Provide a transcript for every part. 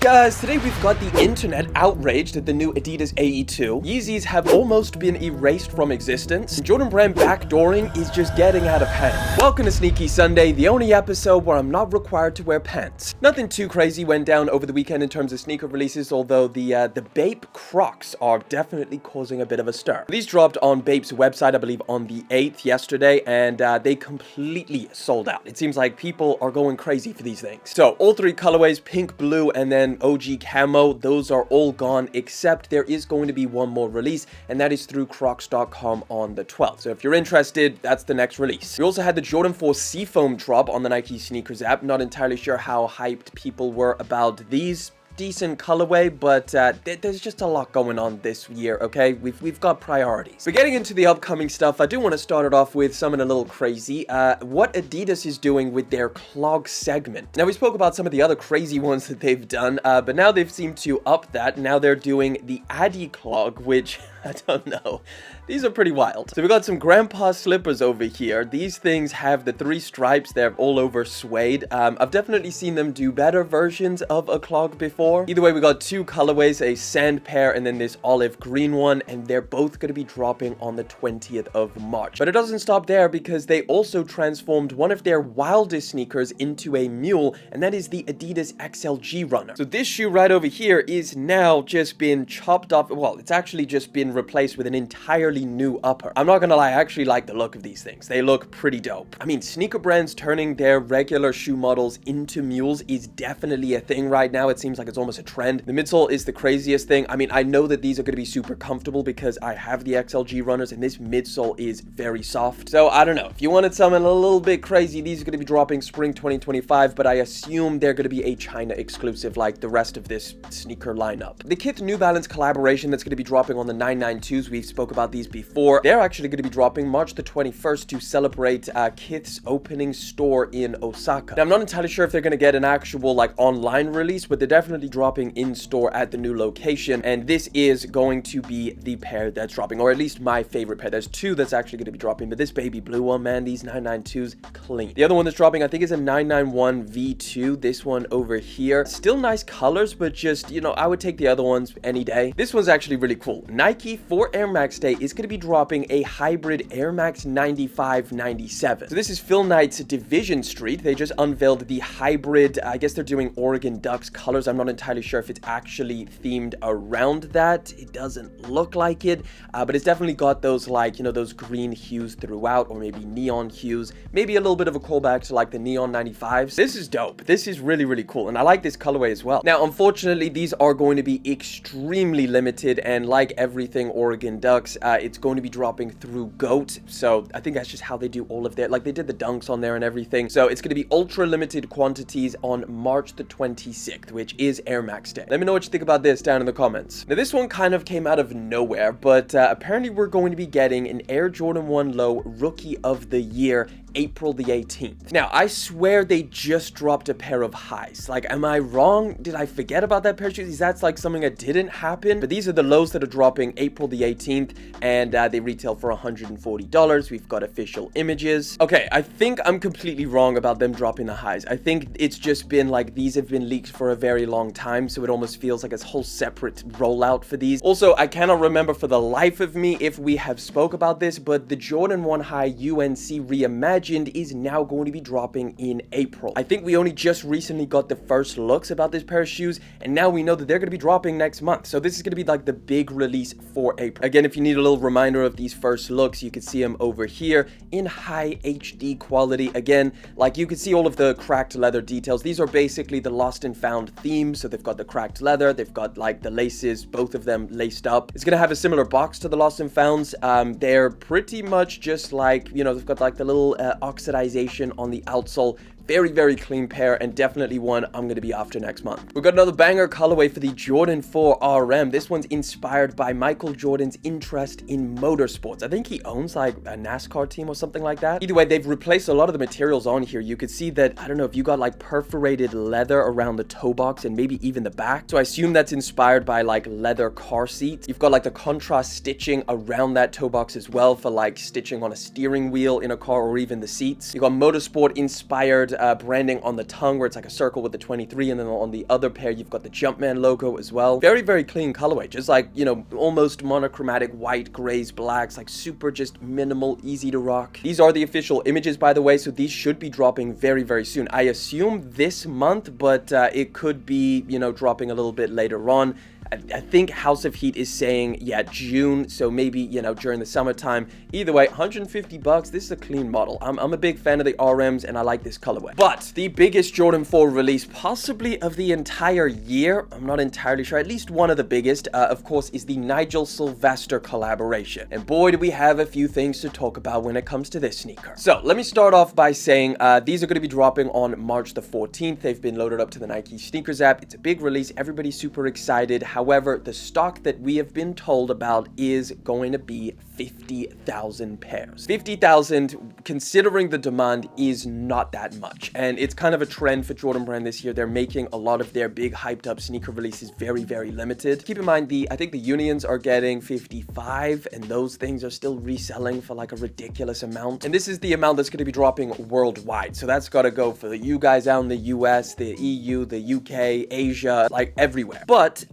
Guys, today we've got the internet outraged at the new Adidas AE 2. Yeezys have almost been erased from existence. Jordan Brand backdooring is just getting out of hand. Welcome to Sneaky Sunday, the only episode where I'm not required to wear pants. Nothing too crazy went down over the weekend in terms of sneaker releases, although the Bape Crocs are definitely causing a bit of a stir. These dropped on Bape's website, I believe on the 8th yesterday, and they completely sold out. It seems like people are going crazy for these things. So all three colorways, pink, blue, and then OG camo, those are all gone, except there is going to be one more release, and that is through crocs.com on the 12th. So if you're interested, that's the next release. We also had the Jordan 4 Seafoam drop on the Nike Sneakers app. Not entirely sure how hyped people were about these. Decent colorway, but there's just a lot going on this year, okay? We've got priorities. But getting into the upcoming stuff, I do want to start it off with something a little crazy. What Adidas is doing with their Clogs segment. Now, we spoke about some of the other crazy ones that they've done, but now they've seemed to up that. Now they're doing the Adi Clog, which I don't know. These are pretty wild. So we got some grandpa slippers over here. These things have the 3 stripes. They're all over suede. I've definitely seen them do better versions of a clog before. Either way, we got 2 colorways, a sand pair and then this olive green one, and they're both going to be dropping on the 20th of March. But it doesn't stop there, because they also transformed one of their wildest sneakers into a mule, and that is the Adidas XLG runner. So this shoe right over here is now just been chopped off. Well, it's actually just been replaced with an entirely new upper. I'm not gonna lie, I actually like the look of these things. They look pretty dope. I mean, sneaker brands turning their regular shoe models into mules is definitely a thing right now. It seems like it's almost a trend. The midsole is the craziest thing. I mean, I know that these are gonna be super comfortable because I have the XLG runners and this midsole is very soft. So I don't know. If you wanted something a little bit crazy, these are gonna be dropping spring 2025, but I assume they're gonna be a China exclusive like the rest of this sneaker lineup. The Kith New Balance collaboration that's gonna be dropping on the 992s, we've spoke about these before. They're actually going to be dropping March the 21st to celebrate Kith's opening store in Osaka. Now, I'm not entirely sure if they're going to get an actual like online release, but they're definitely dropping in store at the new location, and this is going to be the pair that's dropping, or at least my favorite pair. There's 2 that's actually going to be dropping, but this baby blue one, man, these 992s, clean. The other one that's dropping, I think, is a 991 V2. This one over here, still nice colors, but just, you know, I would take the other ones any day. This one's actually really cool. Nike for Air Max Day is going to be dropping a hybrid Air Max 95-97. So this is Phil Knight's Division Street. They just unveiled the hybrid, I guess they're doing Oregon Ducks colors. I'm not entirely sure if it's actually themed around that. It doesn't look like it, but it's definitely got those, like, you know, those green hues throughout, or maybe neon hues, maybe a little bit of a callback to like the neon 95s. This is dope. This is really, really cool, and I like this colorway as well. Now, unfortunately, these are going to be extremely limited, and like everything Oregon Ducks, it's going to be dropping through GOAT. So I think that's just how they do all of their, like, they did the dunks on there and everything. So it's going to be ultra limited quantities on March the 26th, which is Air Max Day. Let me know what you think about this down in the comments. Now, this one kind of came out of nowhere, but apparently we're going to be getting an Air Jordan 1 Low Rookie of the Year April the 18th. Now, I swear they just dropped a pair of highs. Like, am I wrong? Did I forget about that pair of shoes? Is that like something that didn't happen? But these are the lows that are dropping April the 18th, and they retail for $140. We've got official images. Okay, I think I'm completely wrong about them dropping the highs. I think it's just been like, these have been leaked for a very long time, so it almost feels like a whole separate rollout for these. Also, I cannot remember for the life of me if we have spoke about this, but the Jordan 1 High UNC Reimagined is now going to be dropping in April. I think we only just recently got the first looks about this pair of shoes, and now we know that they're going to be dropping next month. So this is going to be like the big release for April. Again, if you need a little reminder of these first looks, you can see them over here in high HD quality. Again, like, you can see all of the cracked leather details. These are basically the lost and found theme. So they've got the cracked leather, they've got like the laces, both of them laced up. It's going to have a similar box to the lost and founds. They're pretty much just like, you know, they've got like the little oxidization on the outsole. Very, very clean pair, and definitely one I'm going to be after next month. We've got another banger colorway for the Jordan 4 RM. This one's inspired by Michael Jordan's interest in motorsports. I think he owns like a NASCAR team or something like that. Either way, they've replaced a lot of the materials on here. You could see that, I don't know, if you got like perforated leather around the toe box and maybe even the back. So I assume that's inspired by like leather car seats. You've got like the contrast stitching around that toe box as well for like stitching on a steering wheel in a car or even the seats. You've got motorsport inspired branding on the tongue where it's like a circle with the 23, and then on the other pair you've got the Jumpman logo as well. Very, very clean colorway, just like, you know, almost monochromatic white, grays, blacks, like super just minimal, easy to rock. These are the official images, by the way, so these should be dropping very, very soon. I assume this month, but it could be, you know, dropping a little bit later on. I think House of Heat is saying, yeah, June, so maybe, you know, during the summertime. Either way, 150 bucks. This is a clean model. I'm a big fan of the RMs, and I like this colorway. But the biggest Jordan 4 release, possibly of the entire year, I'm not entirely sure, at least one of the biggest, of course, is the Nigel Sylvester collaboration. And boy, do we have a few things to talk about when it comes to this sneaker. So let me start off by saying these are going to be dropping on March the 14th. They've been loaded up to the Nike Sneakers app. It's a big release. Everybody's super excited. However, the stock that we have been told about is going to be 50,000 pairs. 50,000, considering the demand, is not that much. And it's kind of a trend for Jordan Brand this year. They're making a lot of their big hyped up sneaker releases very, very limited. Keep in mind, I think the Unions are getting 55, and those things are still reselling for like a ridiculous amount. And this is the amount that's going to be dropping worldwide. So that's got to go for you guys out in the US, the EU, the UK, Asia, like everywhere. But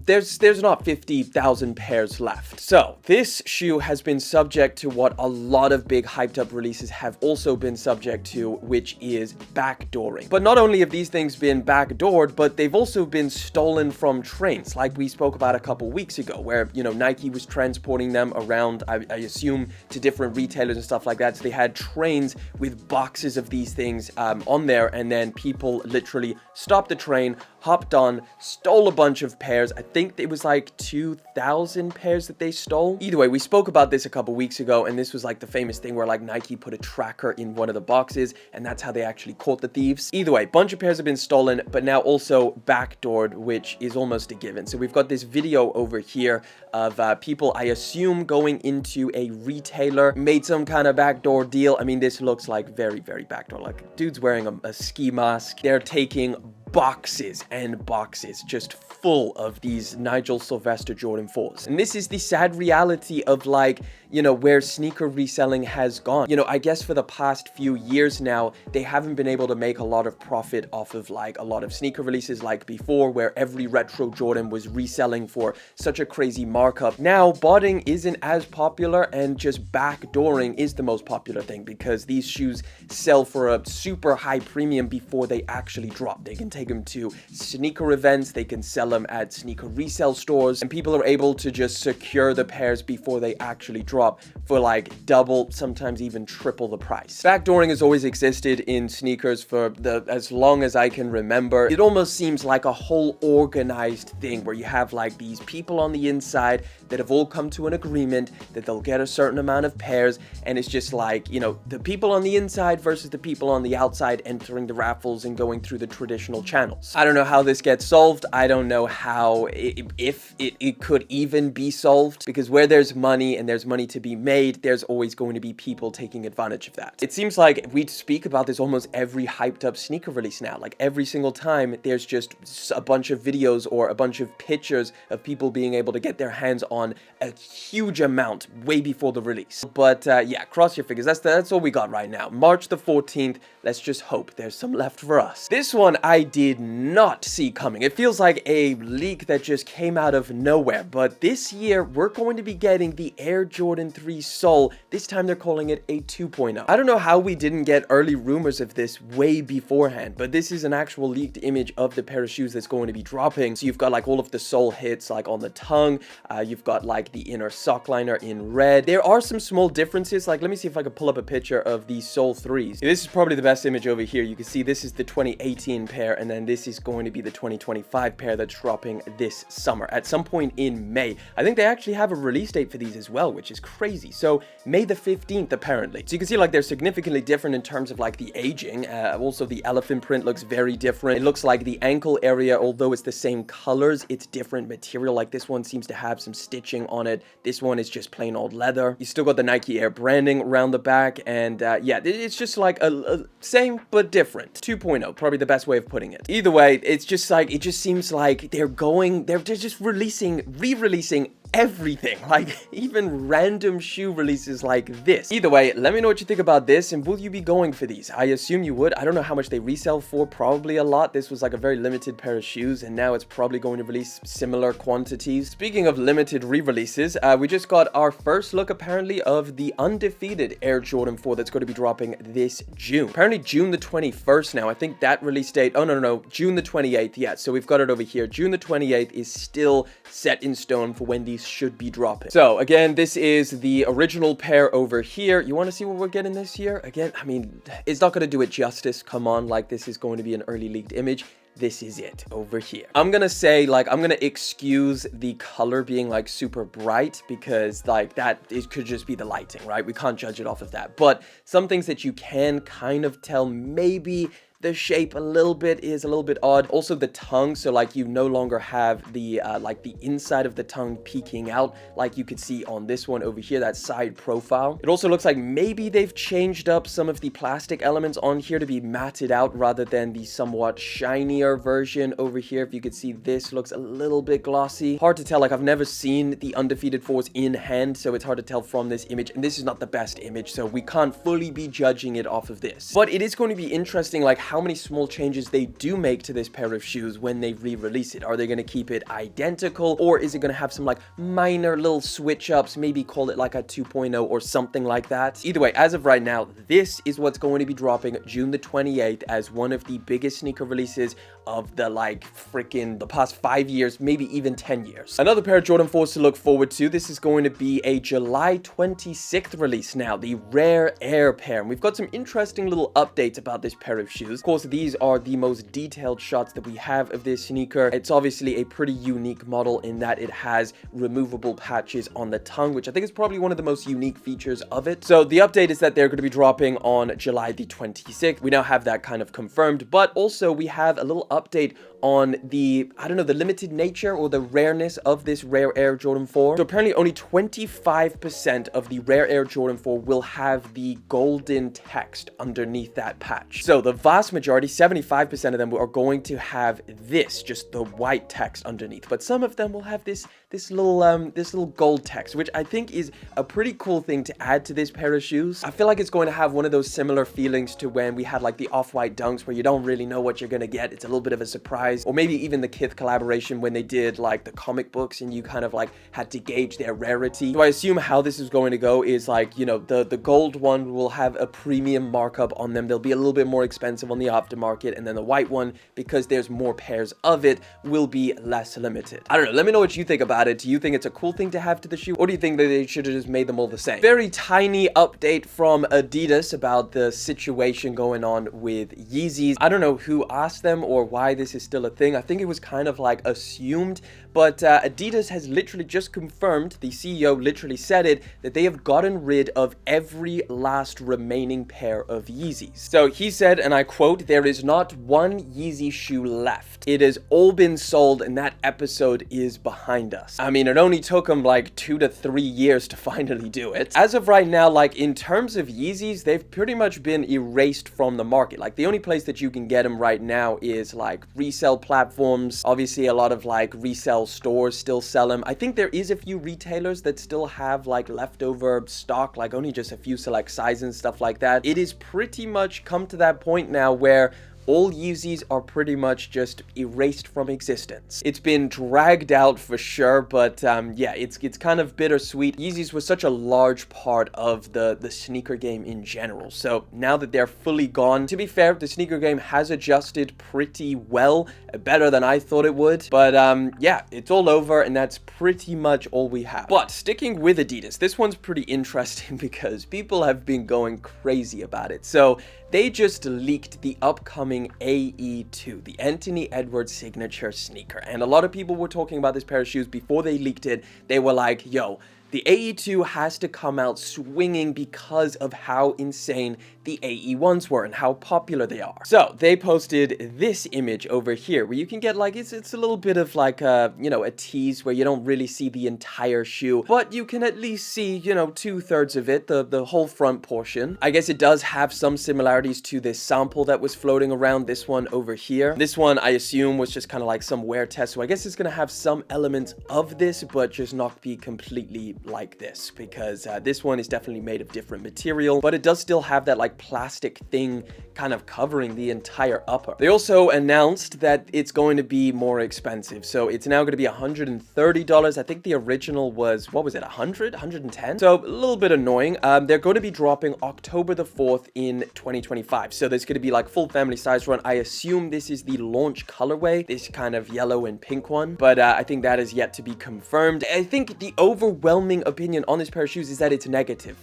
there's not 50,000 pairs left. So this shoe has been subject to what a lot of big hyped up releases have also been subject to, which is backdooring. But not only have these things been backdoored, but they've also been stolen from trains, like we spoke about a couple weeks ago, where, you know, Nike was transporting them around, I assume, to different retailers and stuff like that. So they had trains with boxes of these things on there, and then people literally stopped the train, hopped on, stole a bunch of pairs. I think it was like 2,000 pairs that they stole. Either way, we spoke about this a couple weeks ago, and this was like the famous thing where like Nike put a tracker in one of the boxes, and that's how they actually caught the thieves. Either way, bunch of pairs have been stolen, but now also backdoored, which is almost a given. So we've got this video over here of people, I assume, going into a retailer, made some kind of backdoor deal. I mean, this looks like very, very backdoor. Like, dude's wearing a ski mask. They're taking boxes and boxes just full of these Nigel Sylvester Jordan 4s. And this is the sad reality of, like, you know, where sneaker reselling has gone. You know, I guess for the past few years now, they haven't been able to make a lot of profit off of like a lot of sneaker releases like before, where every retro Jordan was reselling for such a crazy markup. Now, botting isn't as popular, and just backdooring is the most popular thing, because these shoes sell for a super high premium before they actually drop. They can take them to sneaker events, they can sell them at sneaker resale stores, and people are able to just secure the pairs before they actually drop for like double, sometimes even triple the price. Backdooring has always existed in sneakers for as long as I can remember. It almost seems like a whole organized thing where you have like these people on the inside that have all come to an agreement that they'll get a certain amount of pairs, and it's just like, you know, the people on the inside versus the people on the outside entering the raffles and going through the traditional channels. I don't know how this gets solved. I don't know how, if it could even be solved, because where there's money and there's money to be made, there's always going to be people taking advantage of that. It seems like we speak about this almost every hyped up sneaker release now. Like every single time there's just a bunch of videos or a bunch of pictures of people being able to get their hands on a huge amount way before the release. But yeah, cross your fingers. That's all we got right now. March the 14th. Let's just hope there's some left for us. This one I did not see coming. It feels like a leak that just came out of nowhere. But this year we're going to be getting the Air Jordan 3 Soul. This time they're calling it a 2.0. I don't know how we didn't get early rumors of this way beforehand, but this is an actual leaked image of the pair of shoes that's going to be dropping. So you've got like all of the sole hits like on the tongue. You've got like the inner sock liner in red. There are some small differences. Like, let me see if I can pull up a picture of the Soul 3s. This is probably the best image over here. You can see this is the 2018 pair, and then this is going to be the 2025 pair that's dropping this summer at some point in May. I think they actually have a release date for these as well, which is crazy. So May the 15th apparently. So you can see like they're significantly different in terms of like the aging. Also the elephant print looks very different. It looks like the ankle area, although it's the same colors, it's different material. Like this one seems to have some stitching on it. This one is just plain old leather. You still got the Nike Air branding around the back, and yeah, it's just like a same but different 2.0, probably the best way of putting it. Either way, it's just like, it just seems like they're just re-releasing everything, like even random shoe releases like this. Either way, let me know what you think about this, and will you be going for these? I assume you would. I don't know how much they resell for, probably a lot. This was like a very limited pair of shoes, and now it's probably going to release similar quantities. Speaking of limited re-releases, we just got our first look apparently of the Undefeated Air Jordan 4 that's going to be dropping this June. Apparently June the 21st now. I think that release date, oh no, June the 28th. Yeah, so we've got it over here. June the 28th is still set in stone for when these should be dropping. So again, this is the original pair over here. You want to see what we're getting this year? Again, I mean, it's not going to do it justice. Come on, like this is going to be an early leaked image. This is it over here. I'm gonna say, like, I'm gonna excuse the color being like super bright because like could just be the lighting, right? We can't judge it off of that. But some things that you can kind of tell, maybe the shape a little bit is a little bit odd. Also the tongue, so like you no longer have the like the inside of the tongue peeking out like you could see on this one over here, that side profile. It also looks like maybe they've changed up some of the plastic elements on here to be matted out rather than the somewhat shinier version over here. If you could see, this looks a little bit glossy. Hard to tell, like I've never seen the Undefeated 4s in hand, so it's hard to tell from this image, and this is not the best image, so we can't fully be judging it off of this. But it is going to be interesting, like how many small changes they do make to this pair of shoes when they re-release it. Are they going to keep it identical, or is it going to have some like minor little switch ups, maybe call it like a 2.0 or something like that? Either way, as of right now, this is what's going to be dropping June the 28th as one of the biggest sneaker releases of the the past 5 years, maybe even 10 years. Another pair of Jordan 4s to look forward to. This is going to be a July 26th release now, the Rare Air pair. And we've got some interesting little updates about this pair of shoes. Of course, these are the most detailed shots that we have of this sneaker. It's obviously a pretty unique model in that it has removable patches on the tongue, which I think is probably one of the most unique features of it. So the update is that they're going to be dropping on July the 26th. We now have that kind of confirmed, but also we have a little update on the, I don't know, the limited nature or the rareness of this Rare Air Jordan 4. So apparently only 25% of the Rare Air Jordan 4 will have the golden text underneath that patch. So the vast majority, 75% of them, are going to have this, just the white text underneath. But some of them will have this little gold text, which I think is a pretty cool thing to add to this pair of shoes. I feel like it's going to have one of those similar feelings to when we had like the off-white dunks where you don't really know what you're going to get. It's a little bit of a surprise. Or maybe even the Kith collaboration when they did like the comic books and you kind of like had to gauge their rarity. So I assume how this is going to go is like, you know, the gold one will have a premium markup on them. They'll be a little bit more expensive on the aftermarket, and then the white one, because there's more pairs of it, will be less limited. I don't know. Let me know what you think about it. Do you think it's a cool thing to have to the shoe, or do you think that they should have just made them all the same? Very tiny update from Adidas about the situation going on with Yeezys. I don't know who asked them or why this is still a thing. I think it was kind of like assumed, but Adidas has literally just confirmed, the CEO literally said it, that they have gotten rid of every last remaining pair of Yeezys. So he said, and I quote, "There is not one Yeezy shoe left. It has all been sold, and that episode is behind us." I mean, it only took them like 2 to 3 years to finally do it. As of right now, like in terms of Yeezys, they've pretty much been erased from the market. Like the only place that you can get them right now is like resale platforms. Obviously, a lot of like resale stores still sell them. I think there is a few retailers that still have like leftover stock, like only just a few select sizes and stuff like that. It is pretty much come to that point now where all Yeezys are pretty much just erased from existence. It's been dragged out for sure, but yeah, it's kind of bittersweet. Yeezys was such a large part of the sneaker game in general. So now that they're fully gone, to be fair, the sneaker game has adjusted pretty well, better than I thought it would. But yeah, it's all over, and that's pretty much all we have. But sticking with Adidas, this one's pretty interesting because people have been going crazy about it. So they just leaked the upcoming AE2, the Anthony Edwards signature sneaker. And a lot of people were talking about this pair of shoes before they leaked it. They were like, yo, The AE2 has to come out swinging because of how insane the AE1s were and how popular they are. So they posted this image over here where you can get like, it's a little bit of like a, you know, a tease where you don't really see the entire shoe, but you can at least see, you know, 2/3 of it, the whole front portion. I guess it does have some similarities to this sample that was floating around, this one over here. This one I assume was just kind of like some wear test, so I guess it's gonna have some elements of this, but just not be completely like this, because this one is definitely made of different material, but it does still have that like plastic thing kind of covering the entire upper. They also announced that it's going to be more expensive, so it's now going to be $130. I think the original was, what was it, 100, 110? So a little bit annoying. They're going to be dropping October the 4th in 2025, so there's going to be like full family size run. I assume this is the launch colorway, this kind of yellow and pink one, but I think that is yet to be confirmed. I think the overwhelming opinion on this pair of shoes is that it's negative.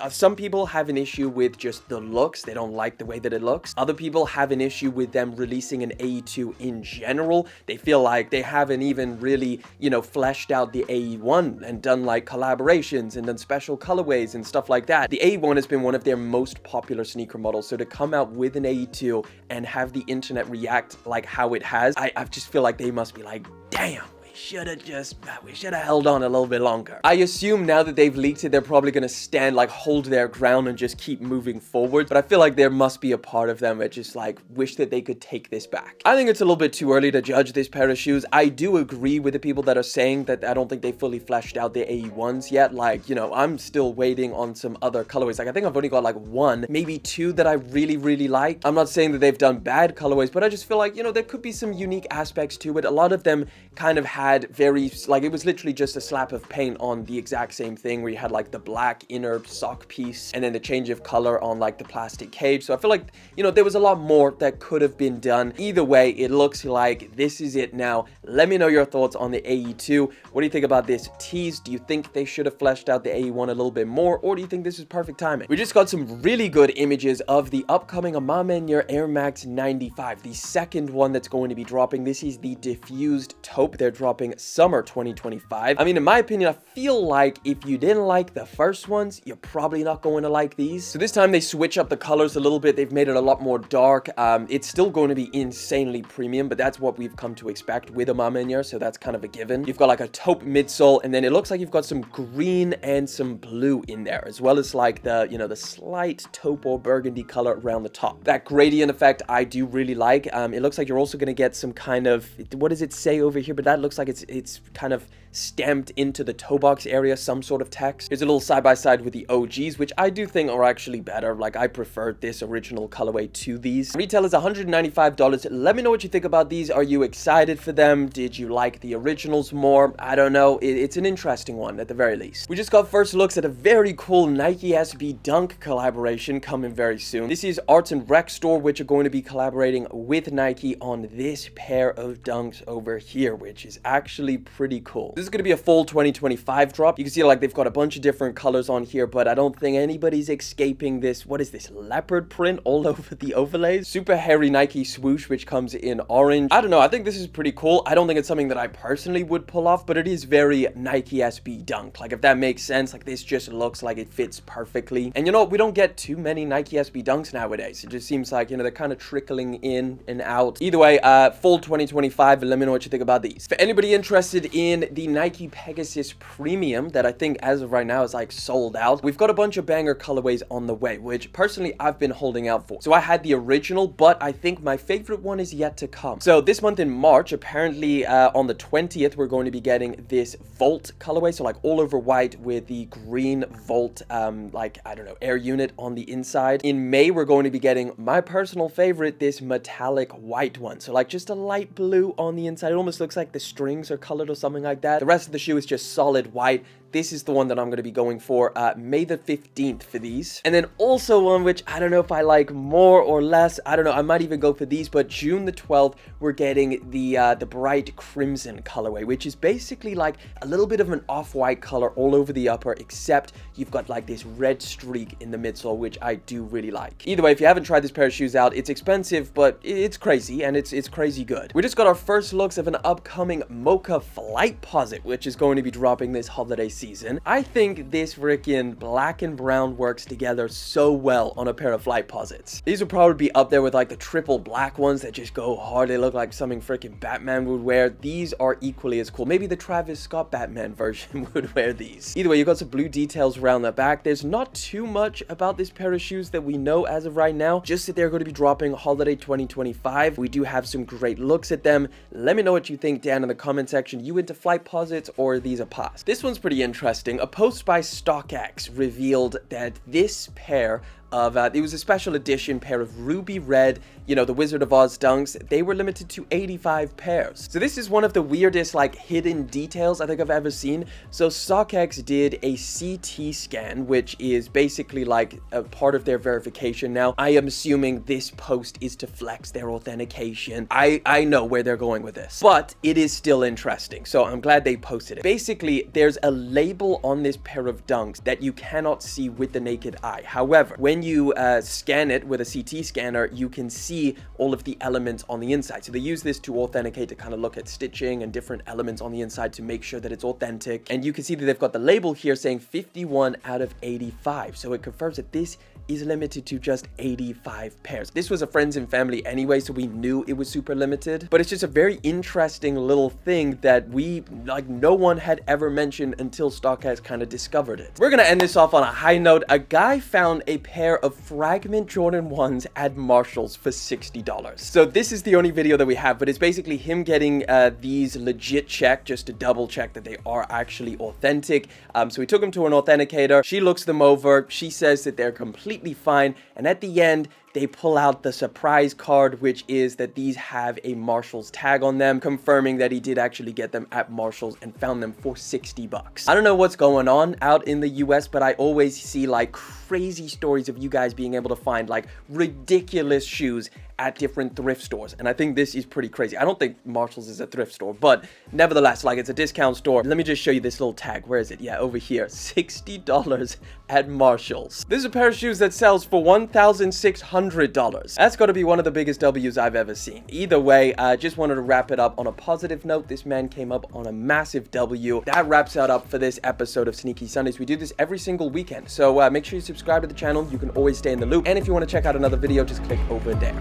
Some people have an issue with just the looks. They don't like the way that it looks. Other people have an issue with them releasing an AE2 in general. They feel like they haven't even really, you know, fleshed out the AE1 and done like collaborations and done special colorways and stuff like that. The AE1 has been one of their most popular sneaker models, so to come out with an AE2 and have the internet react like how it has, I just feel like they must be like, damn, we should have held on a little bit longer. I assume now that they've leaked it, they're probably going to stand, like, hold their ground and just keep moving forward. But I feel like there must be a part of them that just, like, wish that they could take this back. I think it's a little bit too early to judge this pair of shoes. I do agree with the people that are saying that I don't think they fully fleshed out the AE1s yet. Like, you know, I'm still waiting on some other colorways. Like, I think I've only got, like, one, maybe two that I really, really like. I'm not saying that they've done bad colorways, but I just feel like, you know, there could be some unique aspects to it. A lot of them kind of had very, like, it was literally just a slap of paint on the exact same thing, where you had like the black inner sock piece and then the change of color on like the plastic cage. So I feel like, you know, there was a lot more that could have been done. Either way, it looks like this is it now. Let me know your thoughts on the AE2. What do you think about this tease? Do you think they should have fleshed out the AE1 a little bit more, or do you think this is perfect timing? We just got some really good images of the upcoming Ma Maniere Air Max 95, the second one that's going to be dropping. This is the diffused taupe. They're dropping summer 2025. I mean, in my opinion, I feel like if you didn't like the first ones, you're probably not going to like these. So this time they switch up the colors a little bit. They've made it a lot more dark. It's still going to be insanely premium, but that's what we've come to expect with a Ma Maniere, so that's kind of a given. You've got like a taupe midsole, and then it looks like you've got some green and some blue in there, as well as like the, you know, the slight taupe or burgundy color around the top. That gradient effect I do really like. It looks like you're also going to get some kind of, what does it say over here? But that looks like it's kind of stamped into the toe box area, some sort of text. Here's a little side-by-side with the OGs, which I do think are actually better. Like, I prefer this original colorway to these. Retail is $195. Let me know what you think about these. Are you excited for them? Did you like the originals more? I don't know. It's an interesting one at the very least. We just got first looks at a very cool Nike SB Dunk collaboration coming very soon. This is Arts and Rec Store, which are going to be collaborating with Nike on this pair of Dunks over here, which is actually pretty cool. This is going to be a full 2025 drop. You can see like they've got a bunch of different colors on here, but I don't think anybody's escaping this. What is this? Leopard print all over the overlays. Super hairy Nike swoosh, which comes in orange. I don't know. I think this is pretty cool. I don't think it's something that I personally would pull off, but it is very Nike SB Dunk. Like, if that makes sense, like this just looks like it fits perfectly. And you know, we don't get too many Nike SB Dunks nowadays. It just seems like, you know, they're kind of trickling in and out. Either way, full 2025. Let me know what you think about these. For anybody interested in the Nike Pegasus Premium that I think as of right now is like sold out, we've got a bunch of banger colorways on the way, which personally I've been holding out for. So I had the original, but I think my favorite one is yet to come. So this month in March, apparently on the 20th, we're going to be getting this Volt colorway. So like all over white with the green Volt, like, I don't know, air unit on the inside. In May, we're going to be getting my personal favorite, this metallic white one. So like just a light blue on the inside. It almost looks like the strings are colored or something like that. The rest of the shoe is just solid white. This is the one that I'm going to be going for May the 15th for these. And then also one which I don't know if I like more or less. I don't know. I might even go for these. But June the 12th, we're getting the bright crimson colorway, which is basically like a little bit of an off-white color all over the upper, except you've got like this red streak in the midsole, which I do really like. Either way, if you haven't tried this pair of shoes out, it's expensive, but it's crazy, and it's crazy good. We just got our first looks of an upcoming Mocha Flightposite, which is going to be dropping this holiday season. I think this freaking black and brown works together so well on a pair of Flightposites. These would probably be up there with like the triple black ones that just go hard. They look like something freaking Batman would wear. These are equally as cool. Maybe the Travis Scott Batman version would wear these. Either way, you got some blue details around the back. There's not too much about this pair of shoes that we know as of right now, just that they're going to be dropping holiday 2025. We do have some great looks at them. Let me know what you think down in the comment section. You into Flightposites or these a pass? This one's pretty interesting. A post by StockX revealed that this pair of, it was a special edition pair of ruby red, you know, the Wizard of Oz dunks. They were limited to 85 pairs. So this is one of the weirdest, like, hidden details I think I've ever seen. So StockX did a CT scan, which is basically like a part of their verification now. I am assuming this post is to flex their authentication. I know where they're going with this, but it is still interesting. So I'm glad they posted it. Basically, there's a label on this pair of dunks that you cannot see with the naked eye. However, when you scan it with a CT scanner, you can see all of the elements on the inside. So they use this to authenticate, to kind of look at stitching and different elements on the inside to make sure that it's authentic. And you can see that they've got the label here saying 51 out of 85. So it confirms that this is limited to just 85 pairs. This was a friends and family anyway, so we knew it was super limited, but it's just a very interesting little thing that no one had ever mentioned until StockX kind of discovered it. We're gonna end this off on a high note. A guy found a pair of Fragment Jordan 1s at Marshall's for $60. So this is the only video that we have, but it's basically him getting these legit checked, just to double check that they are actually authentic. So we took them to an authenticator. She looks them over. She says that they're completely fine, and at the end they pull out the surprise card, which is that these have a Marshall's tag on them, confirming that he did actually get them at Marshall's and found them for $60. I don't know what's going on out in the US, but I always see like crazy stories of you guys being able to find like ridiculous shoes at different thrift stores, and I think this is pretty crazy. I don't think Marshall's is a thrift store, but nevertheless, like, it's a discount store. Let me just show you this little tag. Where is it? Yeah, over here. $60 at Marshall's. This is a pair of shoes that sells for $1,600. That's got to be one of the biggest W's I've ever seen. Either way, I just wanted to wrap it up on a positive note. This man came up on a massive W. That wraps it up for this episode of Sneaky Sundays. We do this every single weekend, so make sure you subscribe to the channel. You can always stay in the loop, and if you want to check out another video, just click over there.